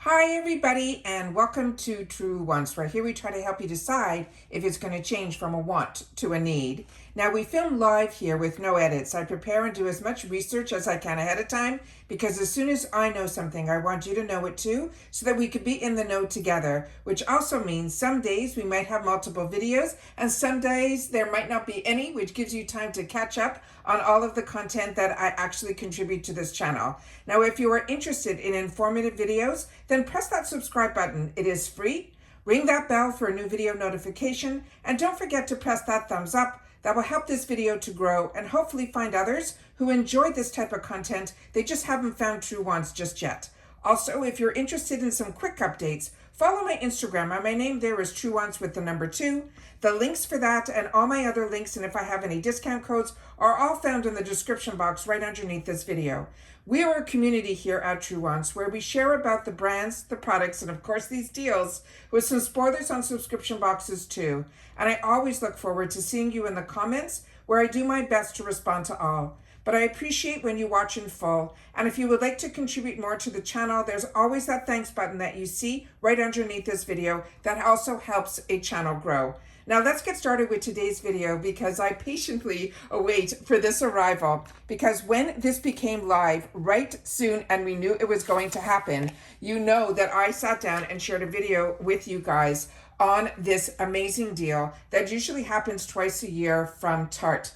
Hi everybody, and welcome to Truewants, where here we try to help you decide if it's going to change from a want to a need. Now we film live here with no edits. I prepare and do as much research as I can ahead of time because as soon as I know something, I want you to know it too, so that we could be in the know together, which also means some days we might have multiple videos and some days there might not be any, which gives you time to catch up on all of the content that I actually contribute to this channel. Now, if you are interested in informative videos, then press that subscribe button. It is free. Ring that bell for a new video notification, and don't forget to press that thumbs up. That will help this video to grow and hopefully find others who enjoy this type of content. They just haven't found Truewants just yet. Also, if you're interested in some quick updates, follow my Instagram. My name there is Truewants with the number 2. The links for that and all my other links, and if I have any discount codes, are all found in the description box right underneath this video. We are a community here at Truewants where we share about the brands, the products, and of course these deals with some spoilers on subscription boxes too. And I always look forward to seeing you in the comments where I do my best to respond to all. But I appreciate when you watch in full. And if you would like to contribute more to the channel, there's always that thanks button that you see right underneath this video that also helps a channel grow. Now let's get started with today's video because I patiently await for this arrival, because when this became live right soon and we knew it was going to happen, you know that I sat down and shared a video with you guys on this amazing deal that usually happens twice a year from Tarte.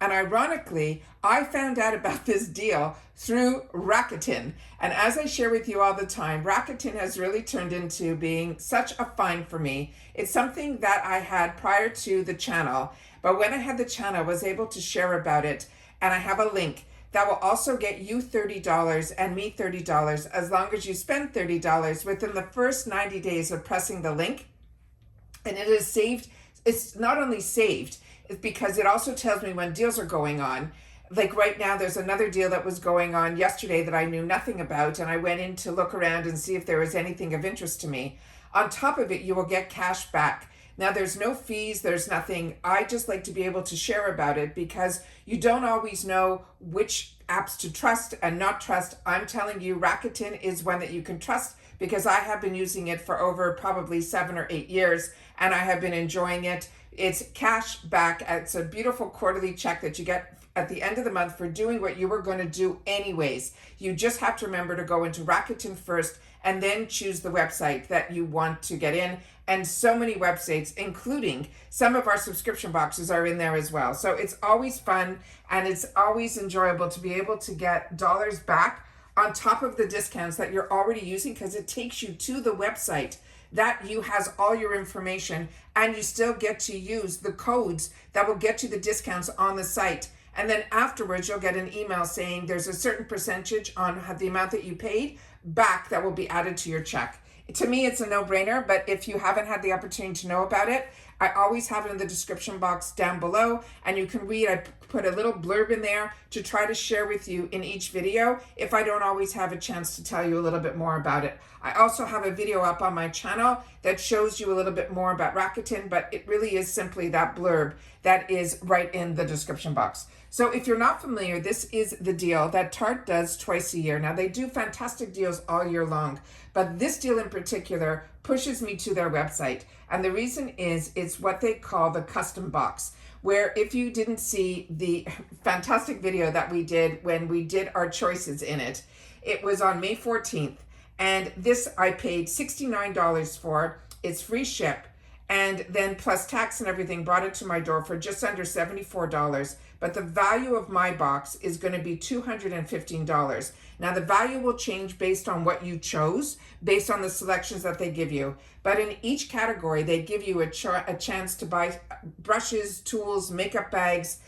And ironically, I found out about this deal through Rakuten. And as I share with you all the time, Rakuten has really turned into being such a find for me. It's something that I had prior to the channel, but when I had the channel, I was able to share about it. And I have a link that will also get you $30 and me $30 as long as you spend $30 within the first 90 days of pressing the link. And it is saved. It's not only saved, because it also tells me when deals are going on. Like right now, there's another deal that was going on yesterday that I knew nothing about, and I went in to look around and see if there was anything of interest to me. On top of it, you will get cash back. Now, there's no fees, there's nothing. I just like to be able to share about it because you don't always know which apps to trust and not trust. I'm telling you, Rakuten is one that you can trust because I have been using it for over probably 7 or 8 years, and I have been enjoying it. It's cash back. It's a beautiful quarterly check that you get at the end of the month for doing what you were going to do anyways. You just have to remember to go into Rakuten first and then choose the website that you want to get in. And so many websites, including some of our subscription boxes, are in there as well. So it's always fun and it's always enjoyable to be able to get dollars back on top of the discounts that you're already using, because it takes you to the website that you has all your information, and you still get to use the codes that will get you the discounts on the site. And then afterwards, you'll get an email saying there's a certain percentage on the amount that you paid back that will be added to your check. To me, it's a no-brainer, but if you haven't had the opportunity to know about it, I always have it in the description box down below, and you can read. I put a little blurb in there to try to share with you in each video if I don't always have a chance to tell you a little bit more about it. I also have a video up on my channel that shows you a little bit more about Rakuten, but it really is simply that blurb that is right in the description box. So if you're not familiar, this is the deal that Tarte does twice a year. Now, they do fantastic deals all year long, but this deal in particular pushes me to their website. And the reason is it's what they call the custom box, where if you didn't see the fantastic video that we did when we did our choices in it, it was on May 14th. And this I paid $69 for. It's free ship. And then plus tax and everything brought it to my door for just under $74. But the value of my box is going to be $215. Now the value will change based on what you chose, based on the selections that they give you. But in each category, they give you a chance to buy brushes, tools, makeup bags,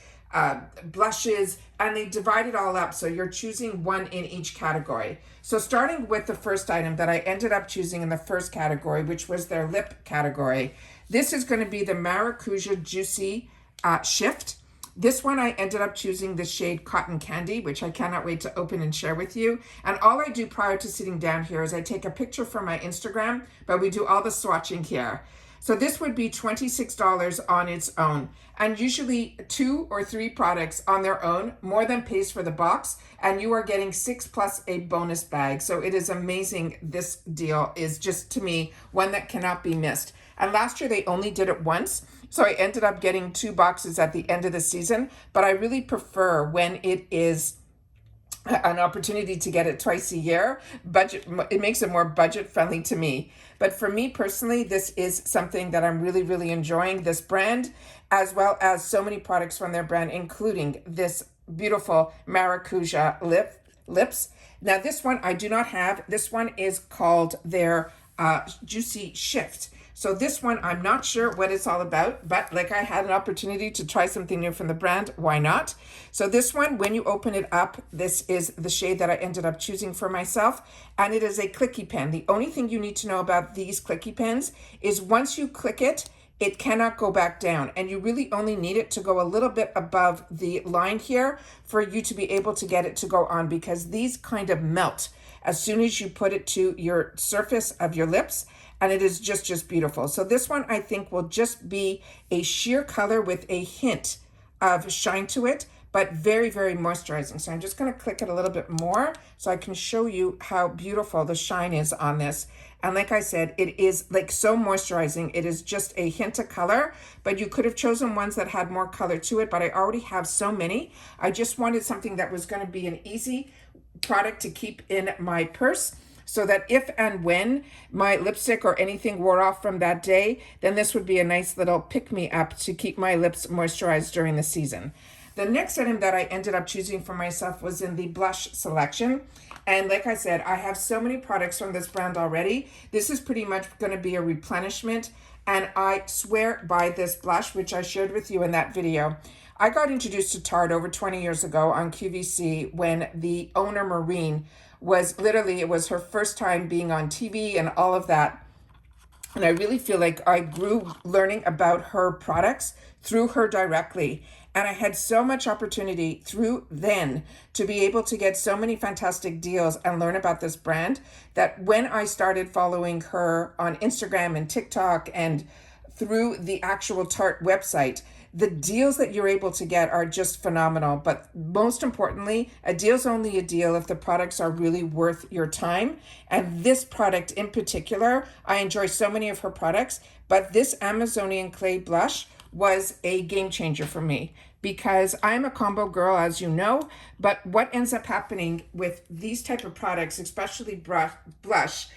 blushes, and they divide it all up. So you're choosing one in each category. So starting with the first item that I ended up choosing in the first category, which was their lip category. This is going to be the Maracuja Juicy Shift. This one I ended up choosing the shade Cotton Candy, which I cannot wait to open and share with you. And all I do prior to sitting down here is I take a picture from my Instagram, but we do all the swatching here. So this would be $26 on its own. And usually 2 or 3 products on their own more than pays for the box, and you are getting 6 plus a bonus bag. So it is amazing. This deal is just, to me, one that cannot be missed. And last year they only did it once, so I ended up getting 2 boxes at the end of the season, but I really prefer when it is an opportunity to get it twice a year. Budget, it makes it more budget friendly to me. But for me personally, this is something that I'm really, really enjoying, this brand, as well as so many products from their brand, including this beautiful Maracuja lips. Now this one I do not have. This one is called their Juicy Shift. So this one, I'm not sure what it's all about, but like I had an opportunity to try something new from the brand, why not? So this one, when you open it up, this is the shade that I ended up choosing for myself, and it is a clicky pen. The only thing you need to know about these clicky pens is once you click it, it cannot go back down, and you really only need it to go a little bit above the line here for you to be able to get it to go on, because these kind of melt as soon as you put it to your surface of your lips, and it is just beautiful. So this one I think will just be a sheer color with a hint of shine to it, but very, very moisturizing. So I'm just gonna click it a little bit more so I can show you how beautiful the shine is on this. And like I said, it is like so moisturizing. It is just a hint of color, but you could have chosen ones that had more color to it, but I already have so many. I just wanted something that was gonna be an easy product to keep in my purse, so that if and when my lipstick or anything wore off from that day, then this would be a nice little pick-me-up to keep my lips moisturized during the season. The next item that I ended up choosing for myself was in the blush selection. And like I said, I have so many products from this brand already. This is pretty much going to be a replenishment, and I swear by this blush, which I shared with you in that video. I got introduced to Tarte over 20 years ago on QVC when the owner, Maureen, was literally, it was her first time being on TV and all of that. And I really feel like I grew learning about her products through her directly. And I had so much opportunity through then to be able to get so many fantastic deals and learn about this brand, that when I started following her on Instagram and TikTok and through the actual Tarte website, the deals that you're able to get are just phenomenal. But most importantly, a deal's only a deal if the products are really worth your time. And this product in particular, I enjoy so many of her products, but this Amazonian clay blush was a game changer for me, because I'm a combo girl, as you know. But what ends up happening with these type of products, especially blush,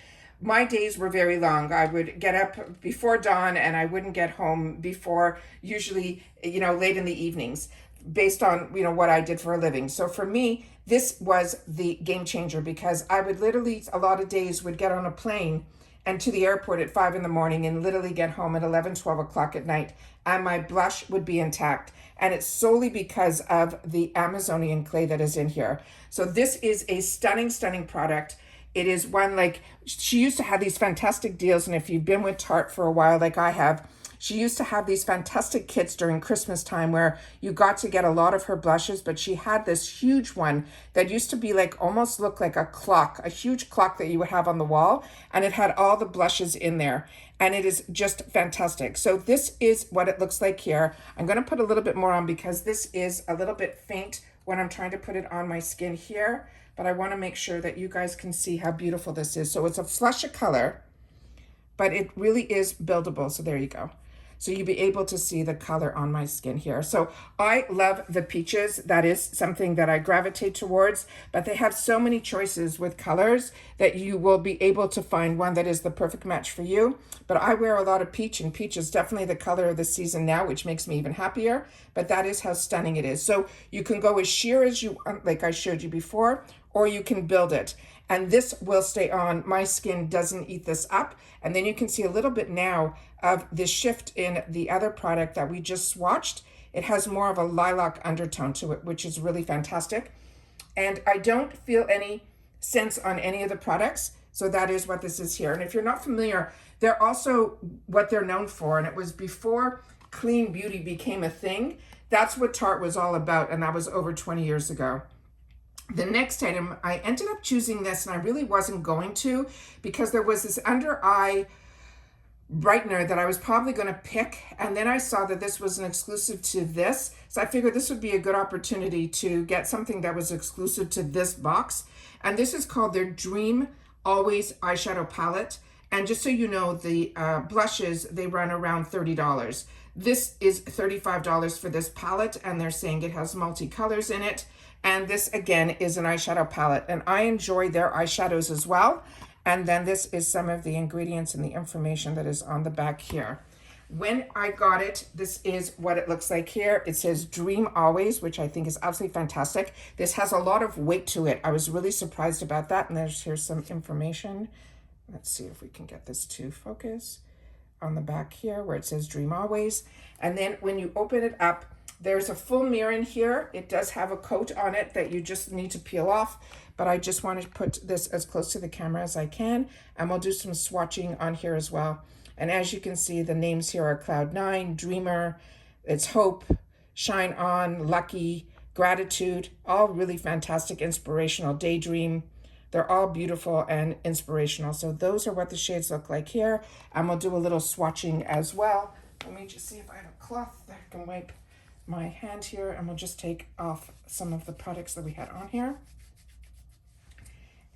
my days were very long. I would get up before dawn and I wouldn't get home before usually, late in the evenings, based on, what I did for a living. So for me, this was the game changer, because I would literally, a lot of days would get on a plane and to the airport at 5 in the morning and literally get home at 11, 12 o'clock at night, and my blush would be intact. And it's solely because of the Amazonian clay that is in here. So this is a stunning, stunning product. It is one, like, she used to have these fantastic deals, and if you've been with Tarte for a while like I have, she used to have these fantastic kits during Christmas time where you got to get a lot of her blushes, but she had this huge one that used to be like, almost look like a clock, a huge clock that you would have on the wall, and it had all the blushes in there, and it is just fantastic. So this is what it looks like here. I'm going to put a little bit more on because this is a little bit faint when I'm trying to put it on my skin here, but I want to make sure that you guys can see how beautiful this is. So it's a flush of color, but it really is buildable. So there you go. So you'll be able to see the color on my skin here. So I love the peaches. That is something that I gravitate towards, but they have so many choices with colors that you will be able to find one that is the perfect match for you. But I wear a lot of peach, and peach is definitely the color of the season now, which makes me even happier. But that is how stunning it is. So you can go as sheer as you want, like I showed you before, or you can build it. And this will stay on. My skin doesn't eat this up. And then you can see a little bit now of this shift in the other product that we just swatched. It has more of a lilac undertone to it, which is really fantastic. And I don't feel any scents on any of the products. So that is what this is here. And if you're not familiar, they're also what they're known for. And it was before clean beauty became a thing. That's what Tarte was all about. And that was over 20 years ago. The next item, I ended up choosing this, and I really wasn't going to, because there was this under eye brightener that I was probably going to pick, and then I saw that this was an exclusive to this, so I figured this would be a good opportunity to get something that was exclusive to this box. And this is called their Dream Always eyeshadow palette. And just so you know, the blushes, they run around $30. This is $35 for this palette, and they're saying it has multicolors in it. And this again is an eyeshadow palette, and I enjoy their eyeshadows as well. And then this is some of the ingredients and the information that is on the back here. When I got it, this is what it looks like here. It says Dream Always, which I think is absolutely fantastic. This has a lot of weight to it. I was really surprised about that. And here's some information. Let's see if we can get this to focus on the back here where it says Dream Always. And then when you open it up, there's a full mirror in here. It does have a coat on it that you just need to peel off, but I just want to put this as close to the camera as I can, and we'll do some swatching on here as well. And as you can see, the names here are Cloud 9, Dreamer, it's Hope, Shine On, Lucky, Gratitude, all really fantastic, inspirational, Daydream. They're all beautiful and inspirational. So those are what the shades look like here. And we'll do a little swatching as well. Let me just see if I have a cloth that I can wipe my hand here, and we'll just take off some of the products that we had on here.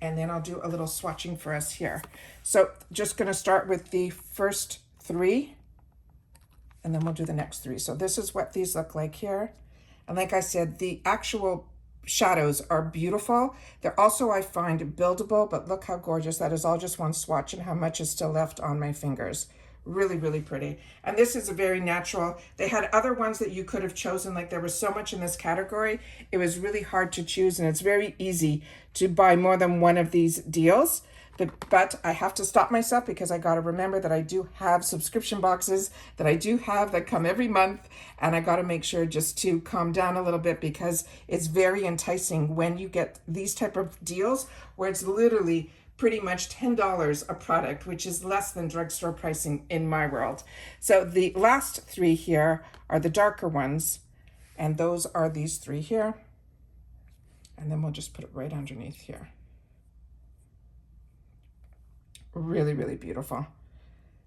And then I'll do a little swatching for us here. So just gonna start with the first three, and then we'll do the next three. So this is what these look like here. And like I said, the actual shadows are beautiful. They're also, I find, buildable, but look how gorgeous. That is all just one swatch, and how much is still left on my fingers. Really, really pretty. And this is a very natural. They had other ones that you could have chosen. Like, there was so much in this category. It was really hard to choose, and it's very easy to buy more than one of these deals. But I have to stop myself because I got to remember that I do have subscription boxes that I do have that come every month. And I got to make sure just to calm down a little bit, because it's very enticing when you get these type of deals where it's literally pretty much $10 a product, which is less than drugstore pricing in my world. So the last three here are the darker ones, and those are these three here. And then we'll just put it right underneath here. Really, really beautiful.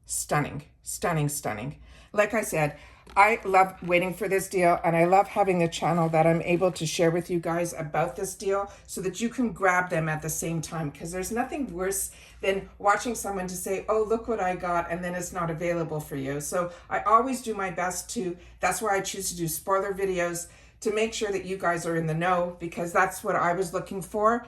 Stunning, stunning, stunning. Like I said, I love waiting for this deal, and I love having a channel that I'm able to share with you guys about this deal so that you can grab them at the same time, because there's nothing worse than watching someone to say, oh, look what I got, and then it's not available for you. So I always do my best to, that's why I choose to do spoiler videos, to make sure that you guys are in the know, because that's what I was looking for.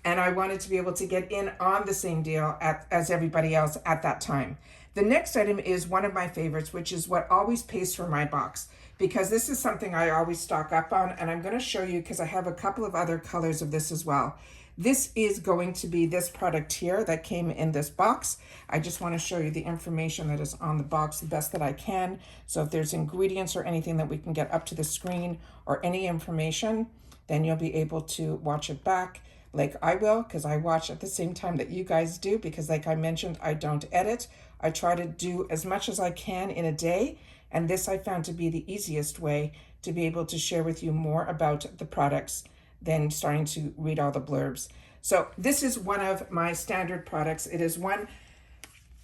And I wanted to be able to get in on the same deal as everybody else at that time. The next item is one of my favorites, which is what always pays for my box, because this is something I always stock up on, and I'm going to show you because I have a couple of other colors of this as well. This is going to be this product here that came in this box. I just want to show you the information that is on the box the best that I can. So if there's ingredients or anything that we can get up to the screen or any information, then you'll be able to watch it back. Like I will, because I watch at the same time that you guys do, because like I mentioned, I don't edit. I try to do as much as I can in a day, and this I found to be the easiest way to be able to share with you more about the products than starting to read all the blurbs. So this is one of my standard products. It is one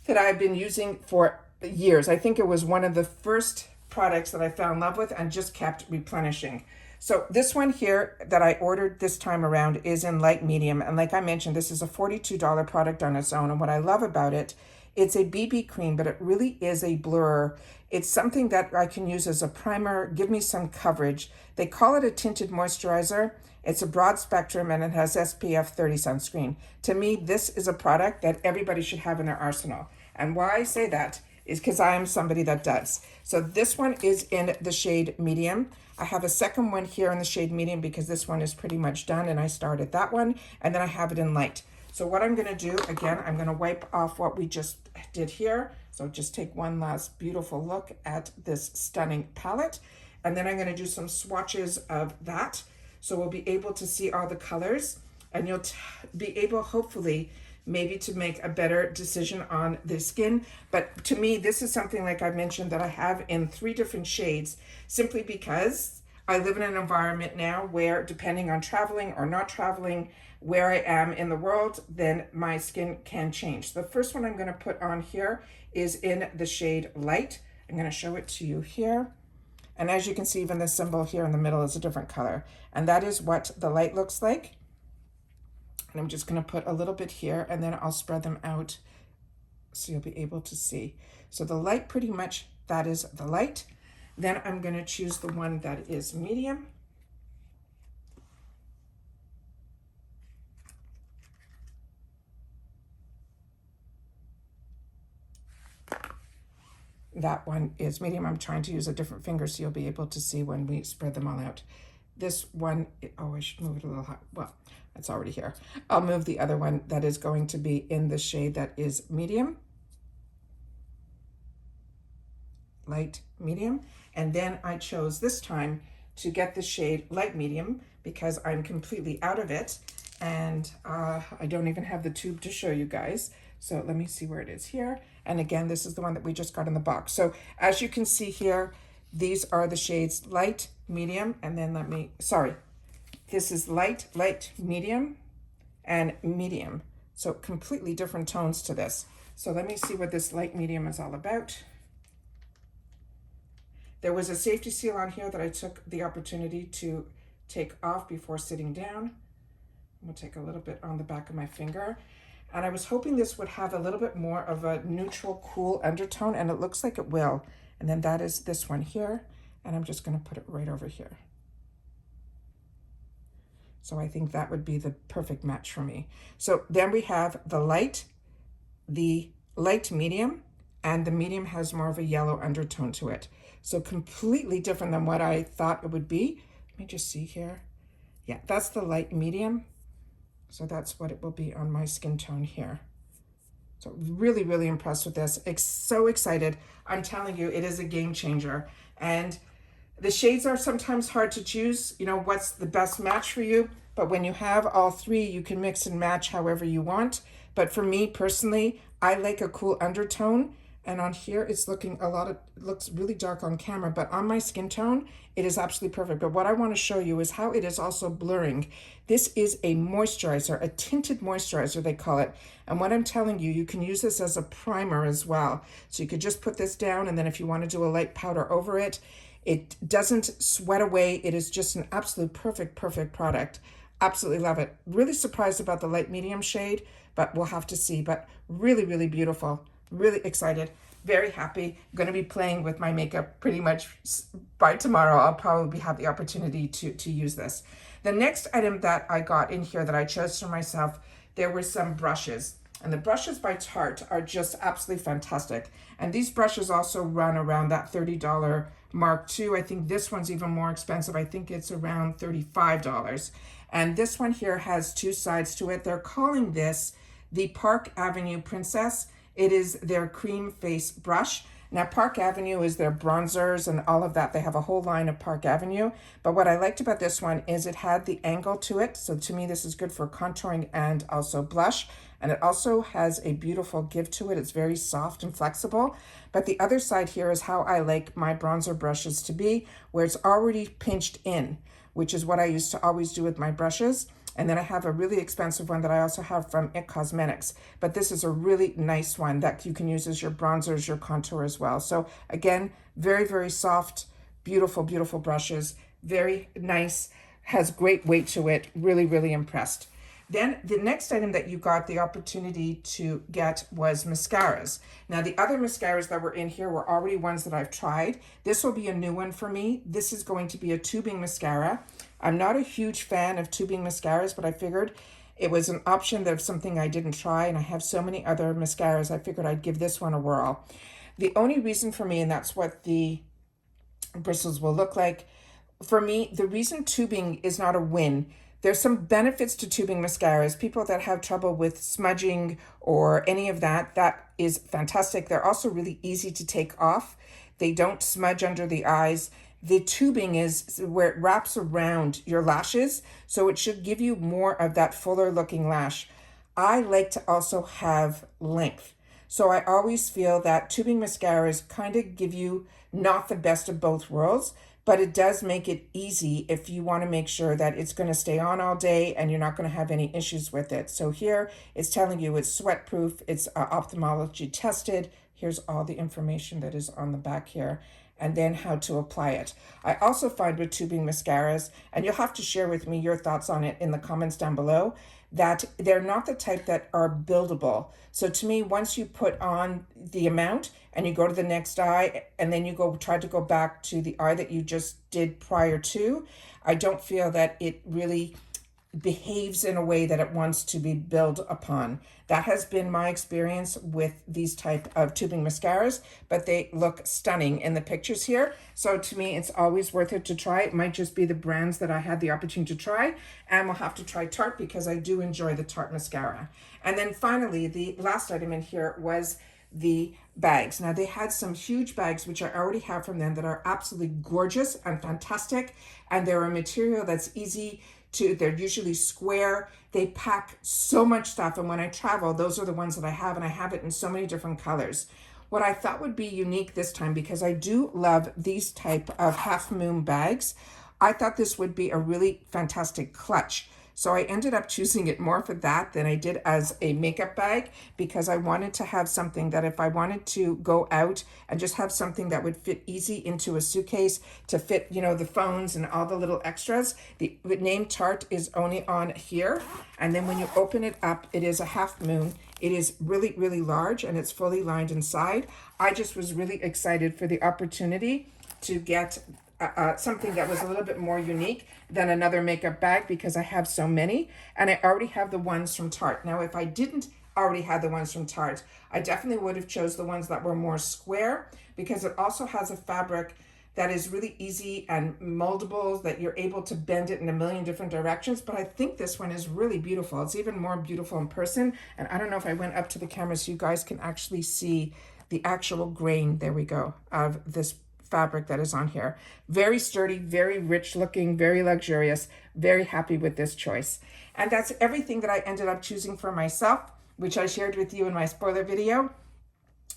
that I've been using for years. I think it was one of the first products that I fell in love with and just kept replenishing. So this one here that I ordered this time around is in light medium. And like I mentioned, this is a $42 product on its own. And what I love about it, it's a BB cream, but it really is a blur. It's something that I can use as a primer, give me some coverage. They call it a tinted moisturizer. It's a broad spectrum, and it has SPF 30 sunscreen. To me, this is a product that everybody should have in their arsenal. And why I say that is because I am somebody that does. So this one is in the shade medium. I have a second one here in the shade medium because this one is pretty much done, and I started that one, and then I have it in light. So what I'm gonna do, again, I'm gonna wipe off what we just did here. So just take one last beautiful look at this stunning palette, and then I'm gonna do some swatches of that. So we'll be able to see all the colors, and you'll be able, hopefully, maybe to make a better decision on the skin. But to me, this is something, like I mentioned, that I have in 3 different shades, simply because I live in an environment now where, depending on traveling or not traveling, where I am in the world, then my skin can change. The first one I'm going to put on here is in the shade Light. I'm going to show it to you here. And as you can see, even the symbol here in the middle is a different color. And that is what the Light looks like. And I'm just going to put a little bit here, and then I'll spread them out so you'll be able to see. So the Light, pretty much, that is the Light. Then I'm going to choose the one that is medium. That one is medium. I'm trying to use a different finger so you'll be able to see when we spread them all out. This one, oh, I should move it a little high. Well, it's already here. I'll move the other one that is going to be in the shade that is medium. Light medium. And then I chose this time to get the shade Light Medium because I'm completely out of it. And I don't even have the tube to show you guys. So let me see where it is here. And again, this is the one that we just got in the box. So as you can see here, these are the shades Light, Medium, and then this is Light, Light, Medium, and Medium. So completely different tones to this. So let me see what this Light Medium is all about. There was a safety seal on here that I took the opportunity to take off before sitting down. I'm gonna take a little bit on the back of my finger. And I was hoping this would have a little bit more of a neutral, cool undertone, and it looks like it will. And then that is this one here, and I'm just gonna put it right over here. So I think that would be the perfect match for me. So then we have the Light Medium, and the medium has more of a yellow undertone to it. So completely different than what I thought it would be. Let me just see here. Yeah, that's the Light Medium. So that's what it will be on my skin tone here. So really, really impressed with this. So excited. I'm telling you, it is a game changer. And the shades are sometimes hard to choose, you know, what's the best match for you. But when you have all three, you can mix and match however you want. But for me personally, I like a cool undertone. And on here, it's looking it looks really dark on camera, but on my skin tone, it is absolutely perfect. But what I want to show you is how it is also blurring. This is a moisturizer, a tinted moisturizer, they call it. And what I'm telling you, you can use this as a primer as well. So you could just put this down, and then if you want to do a light powder over it, it doesn't sweat away. It is just an absolute perfect product. Absolutely love it. Really surprised about the Light Medium shade, but we'll have to see. But really, really beautiful. Really excited, very happy. I'm going to be playing with my makeup pretty much by tomorrow. I'll probably have the opportunity to use this. The next item that I got in here that I chose for myself, there were some brushes. And the brushes by Tarte are just absolutely fantastic. And these brushes also run around that $30 mark too. I think this one's even more expensive. I think it's around $35. And this one here has two sides to it. They're calling this the Park Avenue Princess. It is their cream face brush. Now, Park Avenue is their bronzers and all of that. They have a whole line of Park Avenue. But what I liked about this one is it had the angle to it. So to me, this is good for contouring and also blush. And it also has a beautiful give to it. It's very soft and flexible. But the other side here is how I like my bronzer brushes to be, where it's already pinched in, which is what I used to always do with my brushes. And then I have a really expensive one that I also have from IT Cosmetics. But this is a really nice one that you can use as your bronzers, your contour as well. So again, very soft, beautiful brushes. Very nice, has great weight to it. Really impressed. Then the next item that you got the opportunity to get was mascaras. Now the other mascaras that were in here were already ones that I've tried. This will be a new one for me. This is going to be a tubing mascara. I'm not a huge fan of tubing mascaras, but I figured it was an option of something I didn't try, and I have so many other mascaras, I figured I'd give this one a whirl. The only reason for me, and that's what the bristles will look like, for me, the reason tubing is not a win, there's some benefits to tubing mascaras. People that have trouble with smudging or any of that, that is fantastic. They're also really easy to take off. They don't smudge under the eyes. The tubing is where it wraps around your lashes, so it should give you more of that fuller looking lash. I like to also have length. So I always feel that tubing mascaras kind of give you not the best of both worlds, but it does make it easy if you want to make sure that it's going to stay on all day and you're not going to have any issues with it. So here it's telling you it's sweat proof, it's ophthalmology tested. Here's all the information that is on the back here, and then how to apply it. I also find with tubing mascaras, and you'll have to share with me your thoughts on it in the comments down below, that they're not the type that are buildable. So to me, once you put on the amount and you go to the next eye and then you try to go back to the eye that you just did prior to, I don't feel that it really behaves in a way that it wants to be built upon. That has been my experience with these type of tubing mascaras, but they look stunning in the pictures here. So to me, it's always worth it to try. It might just be the brands that I had the opportunity to try, and we'll have to try Tarte because I do enjoy the Tarte mascara. And then finally, the last item in here was the bags. Now they had some huge bags, which I already have from them, that are absolutely gorgeous and fantastic. And they're a material that's easy they're usually square. They pack so much stuff. And when I travel, those are the ones that I have, and I have it in so many different colors. What I thought would be unique this time, because I do love these type of half moon bags, I thought this would be a really fantastic clutch. So I ended up choosing it more for that than I did as a makeup bag, because I wanted to have something that if I wanted to go out and just have something that would fit easy into a suitcase to fit, you know, the phones and all the little extras. The name Tarte is only on here. And then when you open it up, it is a half moon. It is really, really large, and it's fully lined inside. I just was really excited for the opportunity to get something that was a little bit more unique than another makeup bag, because I have so many, and I already have the ones from Tarte. Now, if I didn't already have the ones from Tarte, I definitely would have chose the ones that were more square, because it also has a fabric that is really easy and moldable, that you're able to bend it in a million different directions. But I think this one is really beautiful. It's even more beautiful in person. And I don't know if I went up to the camera so you guys can actually see the actual grain, there we go, of this fabric that is on here. Very sturdy, very rich looking, very luxurious. Very happy with this choice. And that's everything that I ended up choosing for myself, which I shared with you in my spoiler video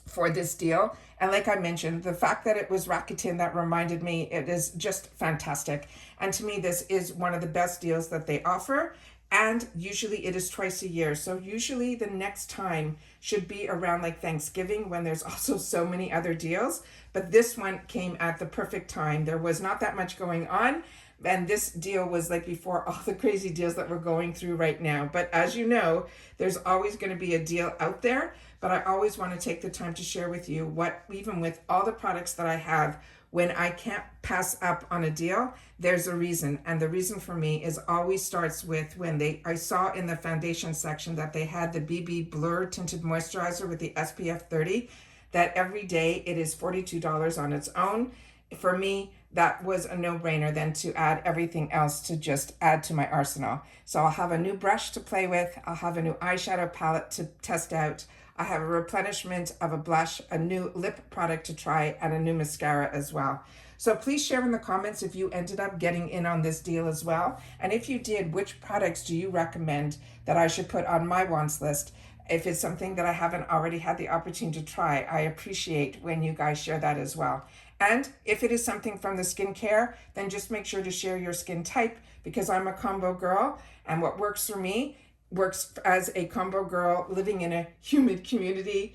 for this deal. And like I mentioned, the fact that it was Rakuten, that reminded me, it is just fantastic. And to me, this is one of the best deals that they offer. And usually it is twice a year. So usually the next time should be around like Thanksgiving, when there's also so many other deals. But this one came at the perfect time. There was not that much going on. And this deal was like before all the crazy deals that we're going through right now. But as you know, there's always going to be a deal out there. But I always want to take the time to share with you what, even with all the products that I have, when I can't pass up on a deal, there's a reason. And the reason for me is always starts with when I saw in the foundation section that they had the BB Blur Tinted Moisturizer with the SPF 30, that every day it is $42 on its own. For me, that was a no-brainer then to add everything else to just add to my arsenal. So I'll have a new brush to play with. I'll have a new eyeshadow palette to test out. I have a replenishment of a blush, a new lip product to try, and a new mascara as well. So please share in the comments if you ended up getting in on this deal as well. And if you did, which products do you recommend that I should put on my wants list? If it's something that I haven't already had the opportunity to try, I appreciate when you guys share that as well. And if it is something from the skincare, then just make sure to share your skin type, because I'm a combo girl, and what works for me works as a combo girl living in a humid community.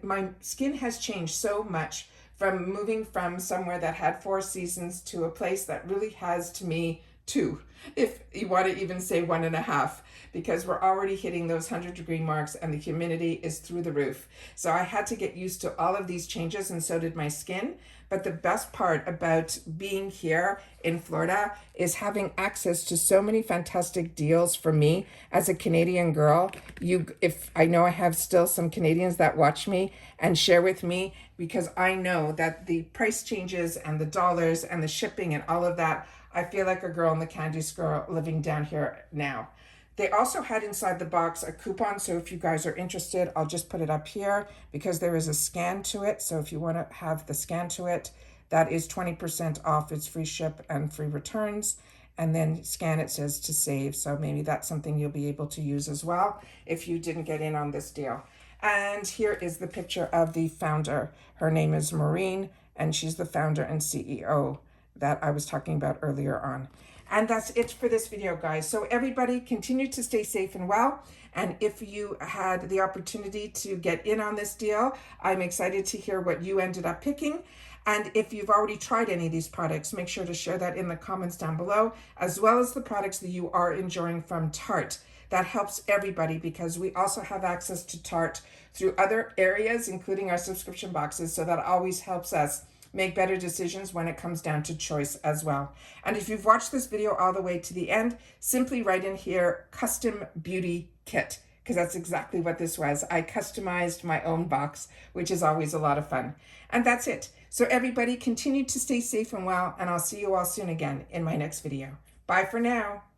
My skin has changed so much from moving from somewhere that had 4 seasons to a place that really has, to me, 2, if you want to even say 1.5, because we're already hitting those 100-degree marks and the humidity is through the roof. So I had to get used to all of these changes, and so did my skin. But the best part about being here in Florida is having access to so many fantastic deals for me as a Canadian girl. If I know I have still some Canadians that watch me and share with me, because I know that the price changes and the dollars and the shipping and all of that, I feel like a girl in the candy store living down here now. They also had inside the box a coupon, so if you guys are interested, I'll just put it up here because there is a scan to it. So if you want to have the scan to it, that is 20% off. It's free ship and free returns. And then scan it says to save. So maybe that's something you'll be able to use as well if you didn't get in on this deal. And here is the picture of the founder. Her name is Maureen, and she's the founder and CEO that I was talking about earlier on. And that's it for this video, guys. So everybody continue to stay safe and well. And if you had the opportunity to get in on this deal, I'm excited to hear what you ended up picking. And if you've already tried any of these products, make sure to share that in the comments down below, as well as the products that you are enjoying from Tarte. That helps everybody because we also have access to Tarte through other areas, including our subscription boxes. So that always helps us make better decisions when it comes down to choice as well. And if you've watched this video all the way to the end, simply write in here, custom beauty kit, because that's exactly what this was. I customized my own box, which is always a lot of fun. And that's it. So everybody continue to stay safe and well, and I'll see you all soon again in my next video. Bye for now.